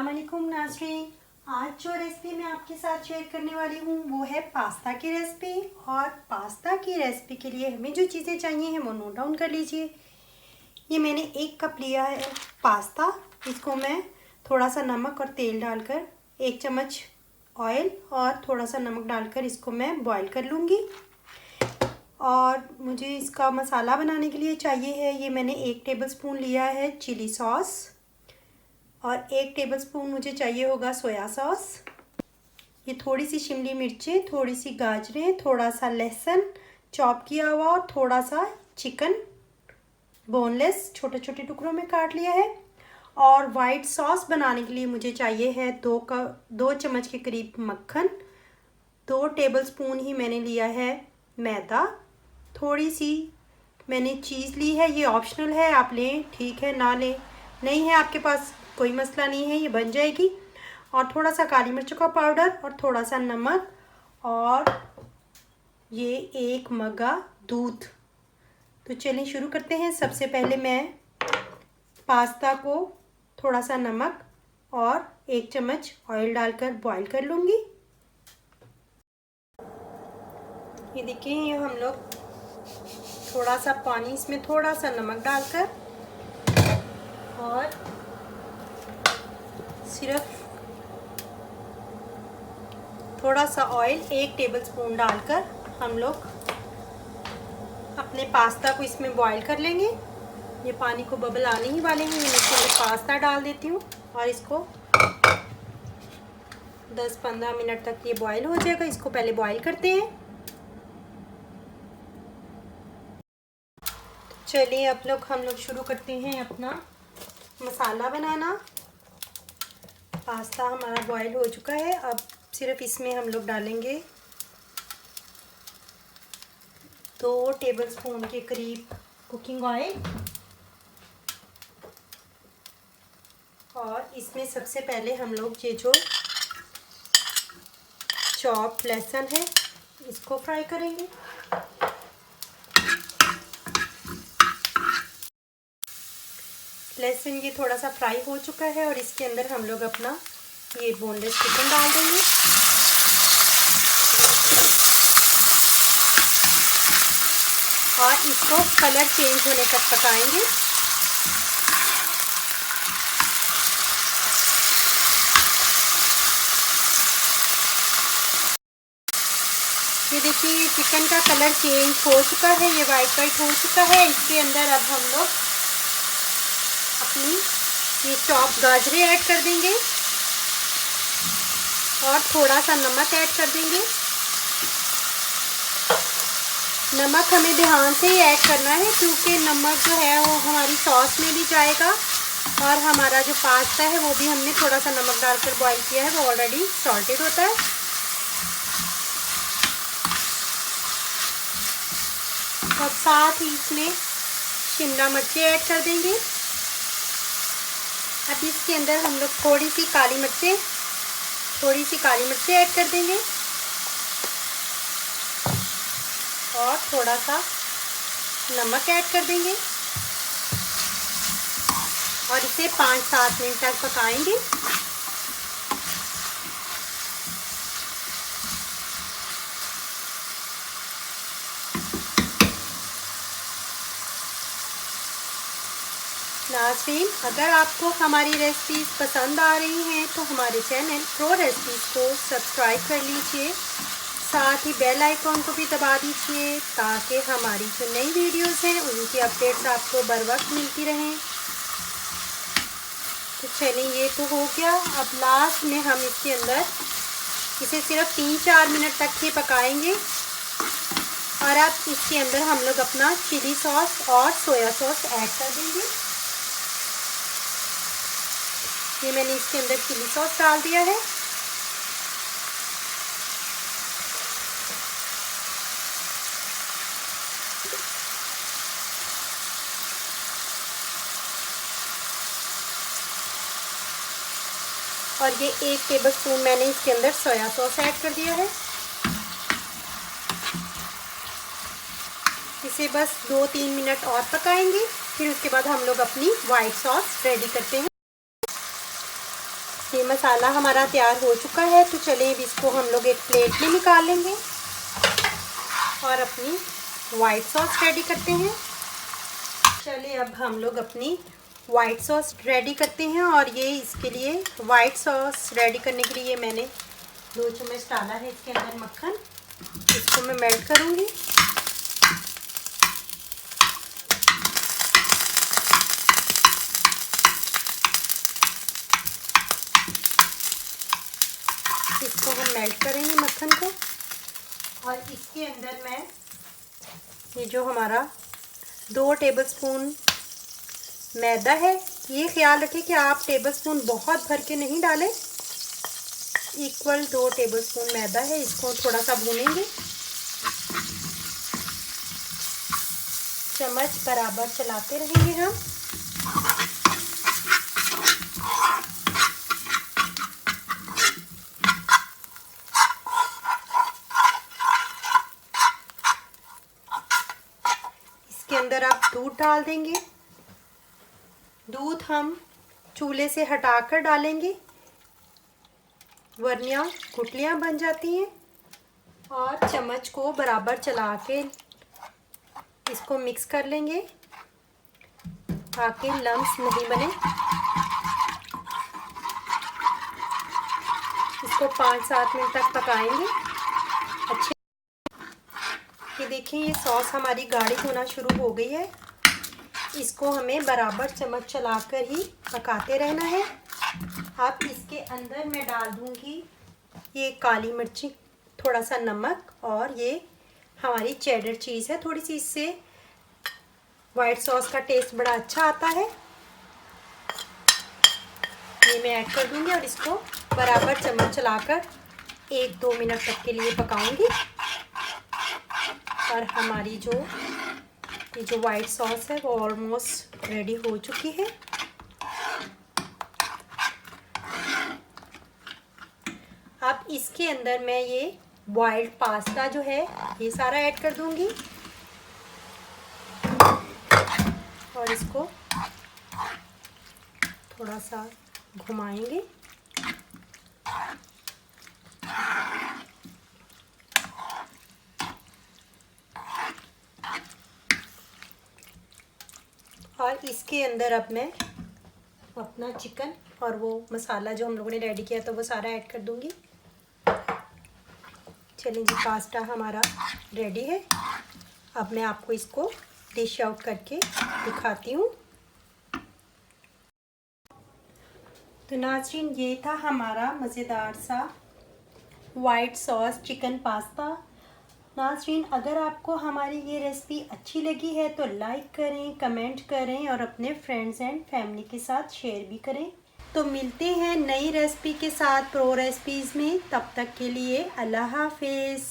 अस्सलाम वालेकुम नाज़रीन। आज जो रेसिपी मैं आपके साथ शेयर करने वाली हूँ वो है पास्ता की रेसिपी। और पास्ता की रेसिपी के लिए हमें जो चीज़ें चाहिए हैं वो नोट डाउन कर लीजिए। ये मैंने 1 कप लिया है पास्ता। इसको मैं थोड़ा सा नमक और तेल डालकर 1 चम्मच ऑयल और थोड़ा सा नमक डालकर इसको मैं बॉईल कर लूँगी। और मुझे इसका मसाला बनाने के लिए चाहिए है, ये मैंने 1 टेबलस्पून लिया है चिली सॉस और 1 टेबलस्पून मुझे चाहिए होगा सोया सॉस। ये थोड़ी सी शिमली मिर्चें, थोड़ी सी गाजरें, थोड़ा सा लहसुन चॉप किया हुआ और थोड़ा सा चिकन बोनलेस छोटे छोटे टुकड़ों में काट लिया है। और वाइट सॉस बनाने के लिए मुझे चाहिए है 2 चम्मच के करीब मक्खन, 2 टेबलस्पून ही मैंने लिया है मैदा, थोड़ी सी मैंने चीज़ ली है, ये ऑप्शनल है, आप लें ठीक है, ना लें नहीं है आपके पास कोई मसला नहीं है, ये बन जाएगी। और थोड़ा सा काली मिर्चों का पाउडर और थोड़ा सा नमक और ये 1 मग्गा दूध। तो चलिए शुरू करते हैं। सबसे पहले मैं पास्ता को थोड़ा सा नमक और 1 चम्मच ऑयल डालकर बॉईल कर लूँगी। ये देखिए, ये हम लोग थोड़ा सा पानी, इसमें थोड़ा सा नमक डालकर और सिर्फ थोड़ा सा ऑयल 1 टेबलस्पून डालकर हम लोग अपने पास्ता को इसमें बॉईल कर लेंगे। ये पानी को बबल आने ही वाले हैं। मैं इसमें पास्ता डाल देती हूँ और इसको 10-15 मिनट तक ये बॉईल हो जाएगा। इसको पहले बॉईल करते हैं। चलिए हम लोग शुरू करते हैं अपना मसाला बनाना। पास्ता हमारा बॉईल हो चुका है। अब सिर्फ इसमें हम लोग डालेंगे 2 टेबलस्पून के करीब कुकिंग ऑयल और इसमें सबसे पहले हम लोग ये जो चॉप लहसुन है इसको फ्राई करेंगे। लहसुन ये थोड़ा सा फ्राई हो चुका है और इसके अंदर हम लोग अपना ये बोनलेस चिकन डाल देंगे और इसको कलर चेंज होने तक पकाएंगे। ये देखिए, चिकन का कलर चेंज हो चुका है, ये वाइट हो चुका है। इसके अंदर अब हम लोग अपनी ये चॉप गाजरें ऐड कर देंगे और थोड़ा सा नमक ऐड कर देंगे। नमक हमें ध्यान से ही ऐड करना है क्योंकि नमक जो है वो हमारी सॉस में भी जाएगा और हमारा जो पास्ता है वो भी हमने थोड़ा सा नमक डालकर बॉईल किया है, वो ऑलरेडी सॉल्टेड होता है। और साथ ही इसमें शिमला मिर्चें ऐड कर देंगे। अब इसके अंदर हम लोग थोड़ी सी काली मिर्चें ऐड कर देंगे और थोड़ा सा नमक ऐड कर देंगे और इसे 5-7 मिनट तक पकाएंगे। नाज़रीन, अगर आपको हमारी रेसिपीज़ पसंद आ रही हैं तो हमारे चैनल प्रो रेसिपीज़ को सब्सक्राइब कर लीजिए, साथ ही बेल आइकॉन को भी दबा दीजिए ताकि हमारी जो नई वीडियोस हैं उनकी अपडेट्स आपको बर वक्त मिलती रहें। तो चलिए, ये तो हो गया। अब लास्ट में हम इसके अंदर इसे सिर्फ 3-4 मिनट तक ही पकाएंगे और अब इसके अंदर हम लोग अपना चिली सॉस और सोया सॉस ऐड कर देंगे। ये मैंने इसके अंदर चिली सॉस डाल दिया है और ये 1 टेबलस्पून मैंने इसके अंदर सोया सॉस ऐड कर दिया है। इसे बस 2-3 मिनट और पकाएंगे, फिर उसके बाद हम लोग अपनी वाइट सॉस रेडी करते हैं। ये मसाला हमारा तैयार हो चुका है, तो चलिए अब इसको हम लोग एक प्लेट में निकाल लेंगे और अपनी वाइट सॉस रेडी करते हैं। चलिए अब हम लोग अपनी वाइट सॉस रेडी करते हैं, और ये इसके लिए वाइट सॉस रेडी करने के लिए मैंने 2 चम्मच डाला है इसके अंदर मक्खन। इसको मैं मेल्ट करूँगी। इसको हम मेल्ट करेंगे मक्खन को, और इसके अंदर मैं ये जो हमारा 2 टेबलस्पून मैदा है, ये ख्याल रखें कि आप टेबलस्पून बहुत भर के नहीं डालें, इक्वल 2 टेबलस्पून मैदा है। इसको थोड़ा सा भूनेंगे, चम्मच बराबर चलाते रहेंगे हम। इसके अंदर आप दूध डाल देंगे। दूध हम चूल्हे से हटाकर डालेंगे, वरना गुठलियाँ बन जाती हैं। और चम्मच को बराबर चला के इसको मिक्स कर लेंगे ताकि लम्स नहीं बने। इसको 5-7 मिनट तक पकाएंगे अच्छे। ये देखिए, ये सॉस हमारी गाढ़ी होना शुरू हो गई है। इसको हमें बराबर चम्मच चलाकर ही पकाते रहना है। अब इसके अंदर मैं डाल दूंगी ये काली मिर्ची, थोड़ा सा नमक, और ये हमारी चेडर चीज़ है थोड़ी सी, इससे वाइट सॉस का टेस्ट बड़ा अच्छा आता है। ये मैं ऐड कर दूंगी और इसको बराबर चम्मच चलाकर 1-2 मिनट तक के लिए पकाऊंगी। और हमारी ये जो वाइट सॉस है वो ऑलमोस्ट रेडी हो चुकी है। अब इसके अंदर मैं ये बॉइल्ड पास्ता जो है ये सारा ऐड कर दूंगी, और इसको थोड़ा सा घुमाएंगे। और इसके अंदर अब मैं अपना चिकन और वो मसाला जो हम लोगों ने रेडी किया था वो सारा ऐड कर दूंगी। चलिए जी, पास्ता हमारा रेडी है। अब मैं आपको इसको डिश आउट करके दिखाती हूँ। तो नाज़रीन, ये था हमारा मज़ेदार सा वाइट सॉस चिकन पास्ता। नाज़रीन, अगर आपको हमारी ये रेसिपी अच्छी लगी है तो लाइक करें, कमेंट करें और अपने फ्रेंड्स एंड फैमिली के साथ शेयर भी करें। तो मिलते हैं नई रेसिपी के साथ प्रो रेसिपीज़ में। तब तक के लिए अल्लाह हाफिज़।